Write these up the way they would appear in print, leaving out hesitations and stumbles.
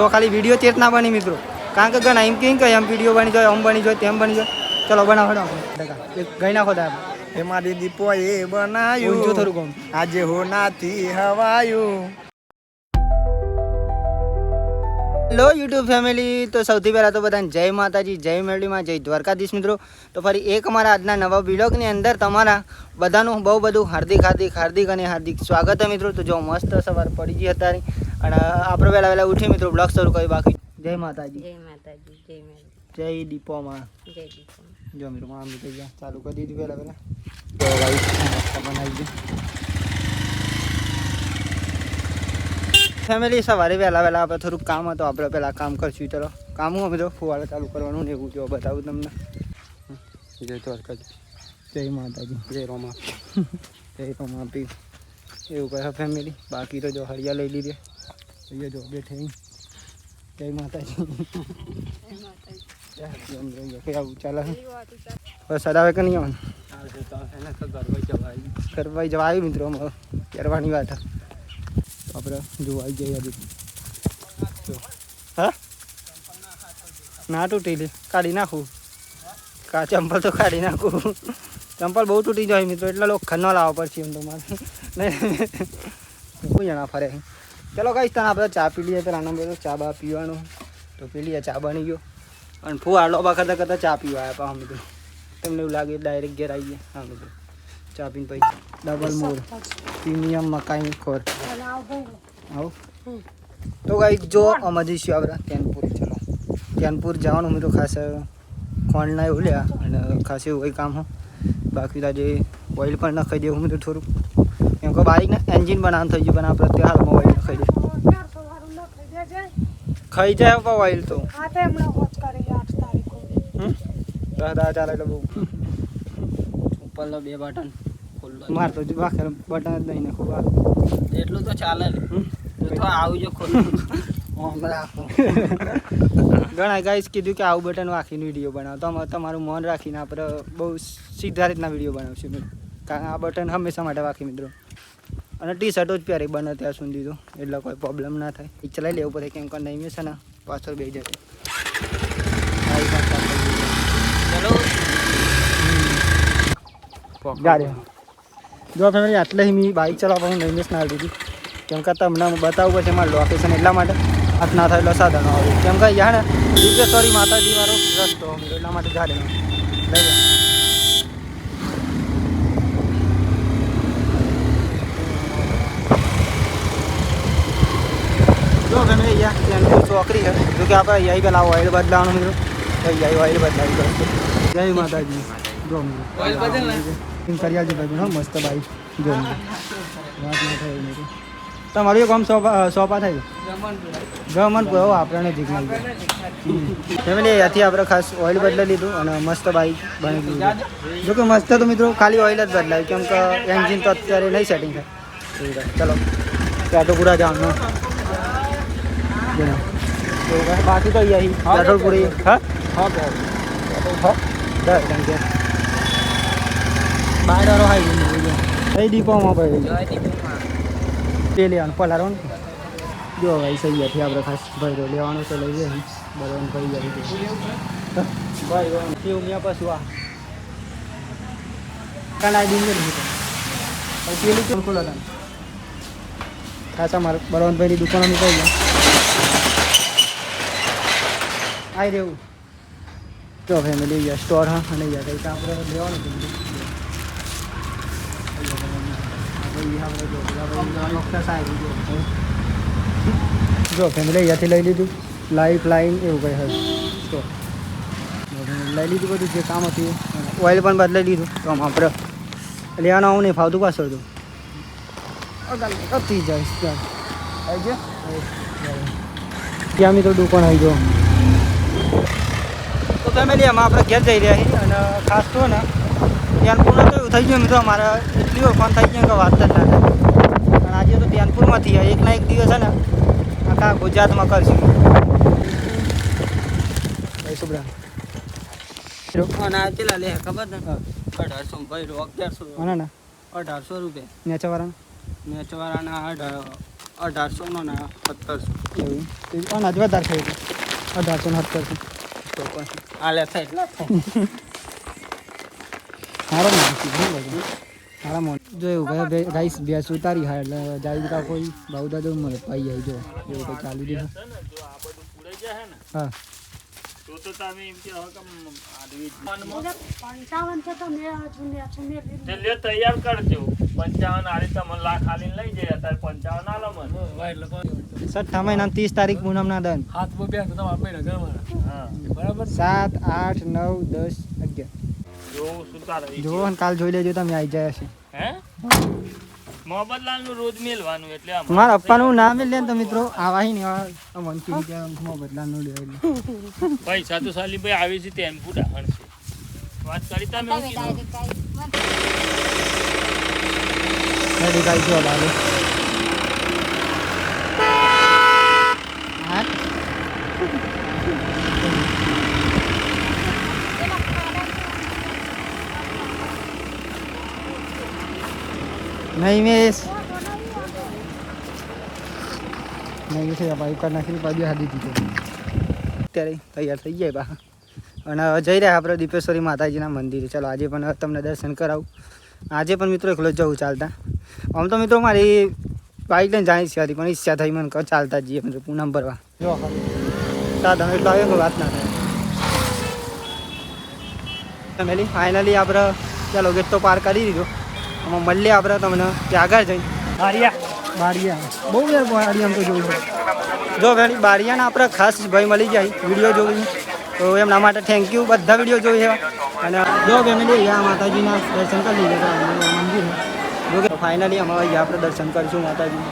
તો ખાલી video chat ના બની મિત્રો, કારણ કે ઘણા એમ કે એમ વિડીયો બની જાય, આમ બની જાય, તેમ બની જાય. ચલો બનાવો ગઈ નાખો તા એમાં દીપો એ બનાયું થોડું કહું આજે હોનાથી હવાયું. હેલો યુટ્યુબ ફેમિલી, તો સૌથી પહેલાં તો બધાને જય માતાજી, જય મેરડીમાં, જય દ્વારકાધીશ મિત્રો. તો ફરી એક અમારા આજના નવા બ્લોગની અંદર તમારા બધાનું બહુ બધું હાર્દિક અને હાર્દિક સ્વાગત છે મિત્રો. તો જો મસ્ત સવાર પડી ગઈ અત્યારે અને આપણે વહેલા ઉઠી મિત્રો બ્લોગ શરૂ કરી. બાકી જય માતાજી, જય માતાજી, જય મેરડી, જય દીપોમાં, જય દીપો. જો મિત્રો આમ થઈ ગયા ચાલુ કરી દીધું પહેલાં બનાવી દઉં ફેમિલી. સવારે વહેલા આપણે થોડુંક કામ હતું, આપણે પહેલાં કામ કરશું. ચલો કામ હું તો ફુવારે ચાલુ કરવાનું ને એવું જો બતાવું તમને. જય દ્વારકાજી, જય માતાજી, જય રોમા, જય રોમાપી એવું કહે ફેમિલી. બાકી તો જો હળિયા લઈ લીધી, અહીંયા જો બેઠે જય માતાજી, આવું ચાલે બસ સદાવે કે નહીં આવવાનું કરવા જવા આવ્યું મિત્રો. કરવાની વાત આપણે જોવા આવી જઈએ હજી. હા ના તૂટી લે, કાઢી નાખું. ચંપલ તો કાઢી નાખું. ચંપલ બહુ તૂટી જાય મિત્રો, એટલે લોખંડ ન લાવવા પડશે એમ તો મારે કોઈ જણા ફરે. ચલો કહીશ તને આપણે ચા પી લઈએ. પેલા નંબર ચા બા પીવાનું તો પી લઈએ. ચા બની ગયો અને ફૂ આડો બા કરતા ચા પીવા આવ્યા પા મિત્રો. તમને એવું લાગે ડાયરેક્ટ ઘેર આવી ગયા. હા મિત્રો ચા પીને પછી ડબલ મોર પ્રીમિયમ મકાઈ ખોર આવું. તો ગાઈ જો અમે જઈશું આપણે તેનપુર. ચલો તેનપુર જવાનું મિત્રો. ખાસ ખોંડના એવું લ્યા અને ખાસ એવું કંઈ કામ હો. બાકી આજે ઓઇલ પણ નખાઈ દેવું મિત્રો થોડુંક, કેમ કે બાઇકને એન્જિન બનાવવાનું થઈ ગયું. પણ આપણે ત્યાં હાલમાં ઓઇલ નખાઈ દે ખાઈ જાય પણ ઓઇલ તો ચાલે એટલે બહુ ઉપરનો 2 બટન માર તો બાકી બટન જ નહીં નાખું એટલું તો ચાલે ને તો આવજો ખોલું ઘણા ગાઈસ કીધું કે આવું બટન વાંખીને વિડીયો બનાવો. તો તમારું મન રાખીને આપણે બહુ સીધા રીતના વિડીયો બનાવશું મિત્રો. કારણ આ બટન હંમેશા માટે વાંખી મિત્રો. અને ટી શર્ટો જ પહેરી બને ત્યાં સુધી તો એટલે કોઈ પ્રોબ્લેમ ના થાય. એ ચલાવી લેવું પડે કેમ કે નહીં છે ને પાછળ બે જશે. ચલો જો ફેમિલી આટલે મેં બાઇક ચલાવવાનું નહીં ના દીધી, કેમ કે તમને બતાવવું પડશે મારું લોકેશન. એટલા માટે હાથ ના થાય એટલે સાધનો આવે. કેમ કે યાર ને દિવ્યેશ્વરી માતાજી વાળો રસ્તો એટલા માટે જાડે લઈ લો. જો ફેમિલી અહીંયા ચોકરી છે. જો કે આપણે અહીં પેલા ઓઇલ બદલાવાનું મિત્રો. અહીં ઓઇલ બદલાવી પડશે. જય માતાજી. જો ઓઇલ બદલ કરી આવજો ભાઈ. હા મસ્ત બાઈક જો વાત ના થાય મિત્રો. તમારું કામ સોપા થાય ગમનપુર હો આપણને જીગનાલ ફેમિલી. અહીંયાથી આપણે ખાસ ઓઇલ બદલાવી લીધું અને મસ્ત બાઈક બની દીધું. જો કે મસ્ત તો મિત્રો ખાલી ઓઇલ જ બદલાય, કેમ કે એન્જિન તો અત્યારે નહીં સેટિંગ થાય. ચલો ત્યાં તો પૂરા જવાનું બાકી તો અહીંયા રાઠોડપુરી. હા બાયડારો હાઈ કઈ દીપોમાં ભાઈ તે લેવાનું પલારો ને. જો ભાઈ સહી આપણે ખાસ ભાઈ લેવાનું તો લઈ જાય બરાબર ભાઈ જાય ભાઈ કેવું ત્યાં પાછું આ કાંડા ડીંગે નહીં પેલી કેમ ખોલો હતા ખાસ અમારે બળવંતભાઈની દુકાનો નીકળી ગયા આવી રહેવું. તો ફેમિલી સ્ટોર હા અને કંઈક આપણે લેવાનું જો ફેમિલી અહીંયાથી લઈ લીધું લાઈફ લાઈન એવું કંઈ હોય તો લઈ લીધું બધું જે કામ હતું. ઓઇલ પણ બદલાઈ લીધું. તો આમ આપણે લેવાનું આવું નહીં ફાવતું પાછળ હતું કતી જાય આવી જાય ત્યાં મિત્રો દુકાન આવી જાઓ. તો ફેમિલી એમાં આપણે ઘેર જઈ રહ્યા છીએ અને ખાસ તો ને ત્યાનપુરમાં તો એવું થઈ ગયું મિત્રો. અમારા એટલી ઓળખાણ થઈ ગઈ કે વાત જ ના થાય. પણ આજે તો ત્યાનપુરમાંથી એક ના એક દિવસ છે ને આખા ગુજરાતમાં કરશું. સુબ્રા અને ચેલા લે ખબર ને 1800 ભાઈ 1100 ના ના 1800 રૂપિયા નેચાવાળા મેચવાળાના 1800 ના 1700 એવું પણ હજુ વધારે થઈ ગયું 1870 તો પણ આ લેતા એટલા થાય. સારો માણસ સારા મોન જો એવું ભાઈ ગાઈસ ભેંસ ઉતારી હા એટલે જાય કા કોઈ બહુ દાદો મળે પાઈ જાય જો એવું કંઈ ચાલુ દે હા તો તમે એમ કે હવે કેમ આડવી 55 છે તો મેં લે તૈયાર કરજો 55 આડી તમે લાખ આલીને લઈ જાય અત્યારે 55 આલો મને છઠ્ઠા મહિના 30 તારીખ પૂનમના દન હાથમાં બે તો તમારા ઘરમાં હા બરાબર 7 8 9 10 11 જો સુતાર જો અને કાલ જોઈ લેજો તમે આવી જાય હશે હે મોહબ્બતલાલ નું રોજ મેલવાનું એટલે આમ મારા પપ્પાનું નામ લે ને તો મિત્રો આવા ને મંકી કે બદલાનું લે એટલે પૈસા તો સાલી ભાઈ આવી છે ટેમ્પુ ડાહણ છે વાત કરી તમે હું કીધું રેડી ગાઈ જો લાલો હા નહીં મેસ નહીં છે ભાઈ કર નાખી બાજુ હાદી દીધો અત્યારે તૈયાર થઈ જાય બા અને જઈ રહ્યા આપણે દીપેશ્વરી માતાજીના મંદિરે ચાલો આજે પણ તમને દર્શન કરાવું આજે પણ મિત્રો એકલો જ જવું ચાલતા આમ તો મિત્રો મારી બાઈક લઈને જાણી છે હતી પણ ઈચ્છા થઈ મને કહો ચાલતા જઈએ મિત્રો પૂનમ ભરવા જો સાધન એટલો આવ્યો કોઈ વાત ના થાય ફેમિલી ફાઇનલી આપણે ચાલો ગેટ તો પાર કરી દીધો આમાં મળીએ આપણે તમને ત્યાં આગળ જઈ બારિયા બહુ યાર બારિયા આમ તો જોયું છે જો ફેમિલી બારિયાના આપણે ખાસ ભાઈ મળી જાય વિડીયો જોઈ તો એમના માટે થેન્ક યુ બધા વિડીયો જોઈ છે અને જો ફેમિલી અહીંયા માતાજીના દર્શન કરી લીધા મંદિર જો કે ફાઇનલી અમે અહીંયા આપણે દર્શન કરીશું માતાજી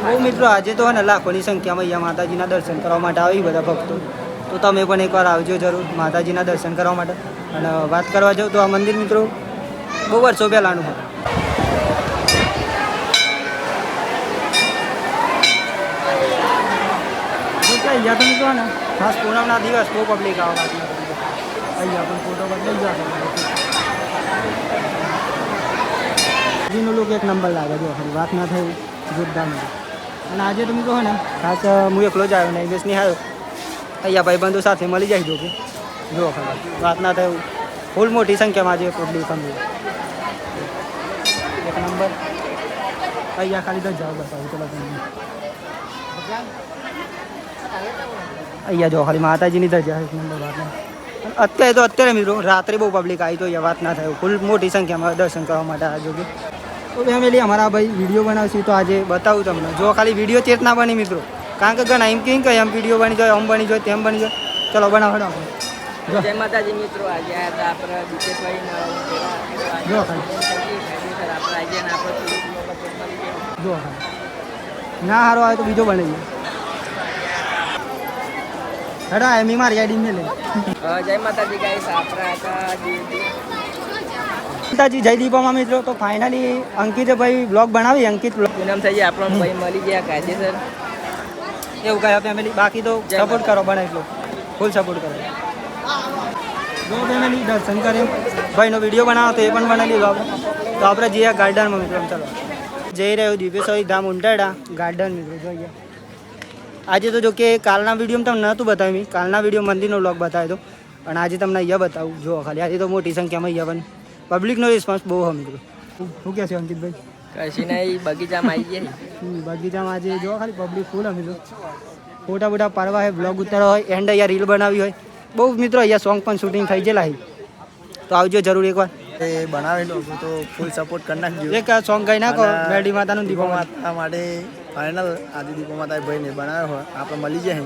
બહુ મિત્રો આજે તો ને લાખોની સંખ્યામાં અહીંયા માતાજીના દર્શન કરવા માટે આવી બધા ભક્તો તો તમે પણ એકવાર આવજો જરૂર માતાજીના દર્શન કરવા માટે અને વાત કરવા જાઉં તો આ મંદિર મિત્રો બહુ વર્ષો પહેલાંનું હતું અહીંયા તો મિત્રો ને ખાસ પૂનમના દિવસ બહુ પબ્લિક આવવા અહીંયા પણ ફોટો બદલાઈ ગયા જીનો લુક એક નંબર લાગે જો ખરી વાત ના થઈ જોરદાર નથી અને આજે તો મિત્રો ને ખાસ હું એકલો જ આવ્યો ને દિવસ નહીં આવ્યો અહીંયા ભાઈબંધો સાથે મળી જાય જો કે જો ખરી વાત ના થયું ફૂલ મોટી સંખ્યામાં આજે પબ્લિક સમજો એક નંબર અહીંયા ખાલી 10 જાવ બતાવું ચલો તમને અહીંયા જો ખાલી માતાજીની ધજા એક નંબર વાત અત્યારે મિત્રો રાત્રે બહુ પબ્લિક આવી તો અહીંયા વાત ના થાય ફૂલ મોટી સંખ્યામાં દર્શન કરવા માટે આ જોકે તો ફેમિલી અમારા ભાઈ વિડીયો બનાવશું તો આજે બતાવું તમને જો ખાલી વિડીયો ચેટ ના બની મિત્રો કારણ કે ઘણા એમ કે એમ વિડીયો બની જાય આમ બની જાય તેમ બની જાય ચલો બનાવો આપણે જય માતાજી મિત્રો આજે આ હતા આપણે દીપેશ્વરી જો ખાલી જો ખાલી ના સારો આવે તો બીજો બની જાય હડા એમ મારી આઈડી મેં લે જય માતાજી ગાઈસ આપણા હતા માતાજી જય દીપામાં મિત્રો તો ફાઇનલી અંકિતે ભાઈ બ્લોગ બનાવી અંકિત બ્લોગ પૂનમ થઈ જાય આપણો ભાઈ મળી ગયા કાયદેસર એવું કહે ફેમિલી બાકી તો સપોર્ટ કરો બને એટલો ફૂલ સપોર્ટ કરો જો ફેમિલી દર્શન કરે ભાઈનો વિડીયો બનાવો તો એ પણ બનાવી લીધો આપણે તો આપણે જઈએ ગાર્ડનમાં મિત્રો ચાલો જઈ રહ્યો દીપેશ્વરી ધામ ઉંટાડા ગાર્ડન મિત્રો જોઈએ આજે તો જો કે કાલના વિડીયોમાં તમને નહોતું બતાવ્યું કાલના વિડીયો મંદિરનો વ્લોગ બતાવ્યો હતો પણ આજે તમને અહીંયા બતાવું જો ખાલી આજે તો મોટી સંખ્યામાં અહીંયા પણ પબ્લિકનો રિસ્પોન્સ બહુ હોય મિત્રો શું કહે છે અંકિતભાઈ કશી નહીં બગીચામાં આવી ગયા બગીચામાં આજે જો ખાલી પબ્લિક ફૂલ હોય મિત્રો ફોટા બોટા પાડવા હોય બ્લોગ ઉતારવા હોય એન્ડ અહીંયા રીલ બનાવી હોય બહુ મિત્રો અહીંયા સોંગ પણ શૂટિંગ થઈ ગયેલા છે તો આવજો જરૂર એકવાર એ બનાવેલો હતું તો ફૂલ સપોર્ટ કરી નાખજો એક સોંગ ગાઈ નાખો મેરડી માતાનું દીપો માતા માટે ફાઇનલ આદિ દીપો માતા ભાઈને બનાવ્યો હોય આપણે મળી જાય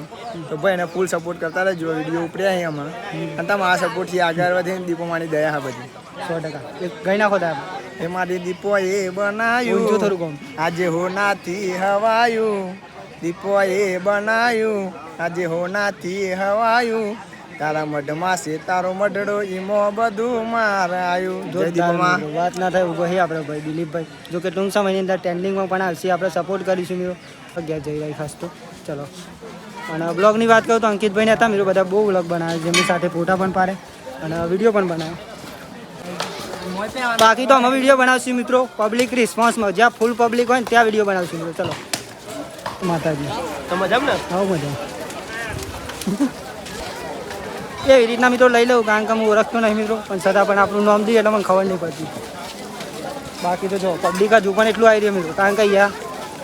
તો ભાઈને ફૂલ સપોર્ટ કરતા રહેજો વિડીયો ઉપડ્યા અહીં અમારે અને તમે આ સપોર્ટથી આગળ વધીને દીપો માની દયા હા બધી 100% એક ગાઈ નાખો તા એમાંથી દીપો એ ઊંચું બનાવ્યું થોડું કહું આજે હોનાથી હવાયું દીપો એ બનાવ્યું આજે હોનાથી હવાયું તારા મઢમાં છે તારો મઢડો ઈમો બધું મારાયું જય દીપોમાં વાત ના થાય ઉભો છે આપણે ભાઈ દિલીપભાઈ જો કે ટૂંક સમયની અંદર ટ્રેન્ડિંગમાં પણ આવશે આપણે સપોર્ટ કરીશું મિત્રો અગિયાર જઈ રહી ખાસ તો ચલો અને બ્લોગની વાત કરું તો અંકિતભાઈને હતા મિત્રો બધા બહુ બ્લોગ બનાવે જેમની સાથે ફોટા પણ પાડે અને વિડીયો પણ બનાવે બાકી તો અમે વિડીયો બનાવશું મિત્રો પબ્લિક રિસ્પોન્સમાં, જ્યાં ફૂલ પબ્લિક હોય ને ત્યાં વિડીયો બનાવશું મિત્રો. ચલો માતાજી તો મજામાં ને? આવો મજા એવી રીતના મિત્રો લઈ લઉં, કારણ કે હું ઓળખતો નહીં મિત્રો, પણ છતાં પણ આપણું નામ દઈએ એટલે મને ખબર નહીં પડતી. બાકી તો જો પબ્લિક હજુ પણ એટલું આવી રહ્યું મિત્રો, કારણ કે અહીંયા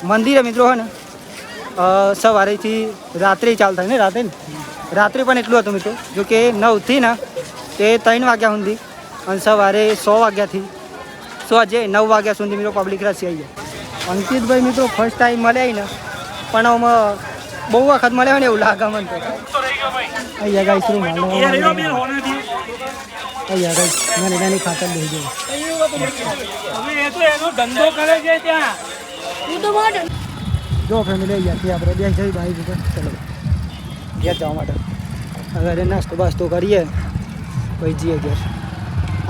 મંદિરે મિત્રો હોય ને સવારેથી રાત્રે ચાલુ થાય ને, રાત્રે પણ એટલું હતું મિત્રો. જો કે 9થી ને તે 3 વાગ્યા સુધી અને સવારે 100 વાગ્યાથી સાંજે 9 વાગ્યા સુધી મિત્રો પબ્લિક રસી આવી જાય. અંકિતભાઈ મિત્રો ફર્સ્ટ ટાઈમ મળ્યા ને, પણ આમાં બહુ વખત મળ્યા ને એવું લાગે મને તો. અહીંયા ગાઈસ રૂમ અહીંયા ગાઈસ મને એની ખાતર લઈ ગયો. ધંધો કરે છે ત્યાં. જો ફેમિલી અહીંયાથી આપણે બે જઈ બાઈક ઉપર ચલો ઘેર જવા માટે. હવે નાસ્તો બાસ્તો કરીએ પછી જઈએ ઘેર.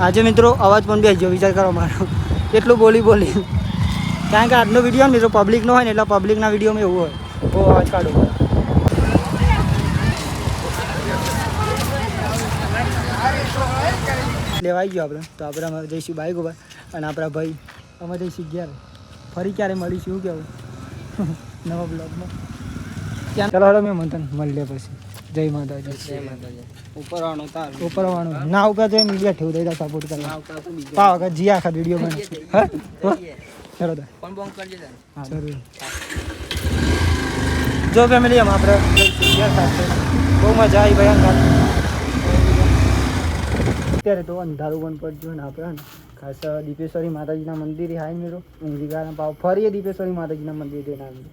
આજે મિત્રો અવાજ પણ બેસજો, વિચાર કરો મારો એટલું બોલી કારણ કે આજનો વિડીયો મિત્રો પબ્લિકનો હોય ને, એટલે પબ્લિકના વિડીયોમાં એવું હોય બહુ અવાજ કાઢો. લેવાઈ ગયો આપણે તો આપણે અમારે જઈશું બાઈક ઉપર અને આપણા ભાઈ અમે જઈશું ઘેર. ફરી ક્યારે મળીશું શું કહેવું નવા બ્લોગમાં. ત્યાં ચાલો હલો મેં મંથન મળીએ પછી. જય માતાજી. જય માતાજી. ઉપર આવવાનું તાર ઉપર આવવાનું ના ઉપર તો એમ બેઠું રહી સપોર્ટ કરવા પા વખત જી આખા વિડીયો બને. હા ચલો તો ફોન બોન કરજે તાર. હા જરૂર. જો ફેમિલી એમ આપણે ઘેર સાથે બહુ મજા આવી ભાઈ. અત્યારે તો અંધારું પણ પડ્યું ને આપણે ખાસ દીપેશ્વરી માતાજીના મંદિરે હાઈ મિત્રો ઊંઘી ગયા પાવ ફરીએ દીપેશ્વરી માતાજીના મંદિરે જઈને આવી.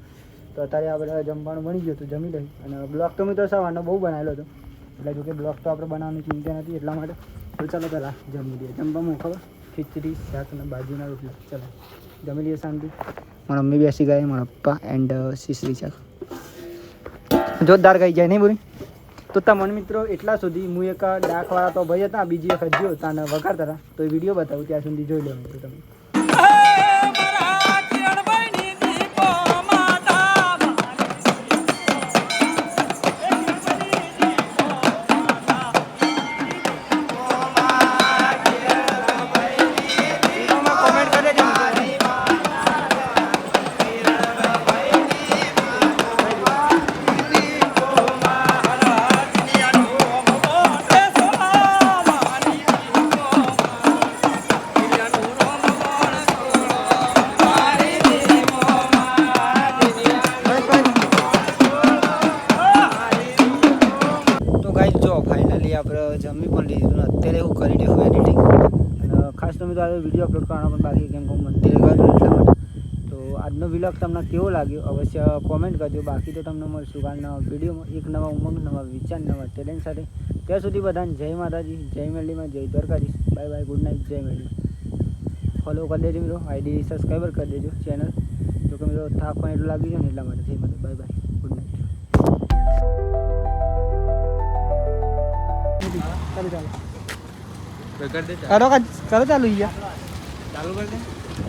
તો અત્યારે આપણે જમવાનું બની ગયું હતું, જમી લઈ. અને બ્લોગ તો મિત્રો સવારનો બહુ બનાવેલો હતો, એટલે જોકે બ્લોગ તો આપણે બનાવવાની ચિંતા નથી એટલા માટે. તો ચાલો પહેલાં જમી લઈએ. જમવામાં ખબર ખીચડી શાક અને બાજુના રોટલા. ચાલો જમી લઈએ શાંતિ. મારા મમ્મી બેસી ગયા, મારા પપ્પા એન્ડ શીશરી શાક જોરદાર ગઈ જાય નહીં બોલી. તો તમને મિત્રો એટલા સુધી હું એક ડાકવાળા તો ભાઈ હતા, બીજી વખત જો તાને વગાડતા હતા, તો એ વિડીયો બતાવું ત્યાં સુધી જોઈ લો મિત્રો તમે. જમી પણ લીધું ને અત્યારે હું કરી દઉં એડિટિંગ. અને ખાસ તમે તો આજે વિડીયો અપલોડ કરવાનો પણ બાકી, કેમ કે હું મંદિરે ગયો એટલા માટે. તો આજનો વિલોગ તમને કેવો લાગ્યો અવશ્ય કોમેન્ટ કરજો. બાકી તો તમને મળશું કાલના વિડીયોમાં એક નવા ઉમંગ, નવા વિચાર, નવા ટેલેન્ટ સાથે. ત્યાં સુધી બધાને જય માતાજી, જય મેરડીમાં, જય Dwarkadhish. Bye bye, good night, જય મેરડી. ફોલો કરી દેજો મિત્રો, આઈડી સબસ્ક્રાઈબર કરી દેજો ચેનલ. જો કે મિત્રો થાક પણ એટલું લાગી ગયો ને એટલા માટે. જય માતા, બાય બાય, ગુડ નાઇટ. કરો ચાલુ ચાલુ કર દે.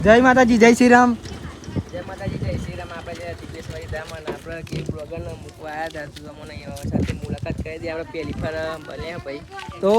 જય માતાજી, જય શ્રી રામ. જય માતાજી, જય શ્રી રામ. આપણે દીપેશ્વરી ધામ અને આપણે કે બ્લોગરને મૂકવા આવ્યા હતા, તો અમને સાથે મુલાકાત કરી દઈએ. આપણે પહેલી ફર બન્યા ભાઈ. તો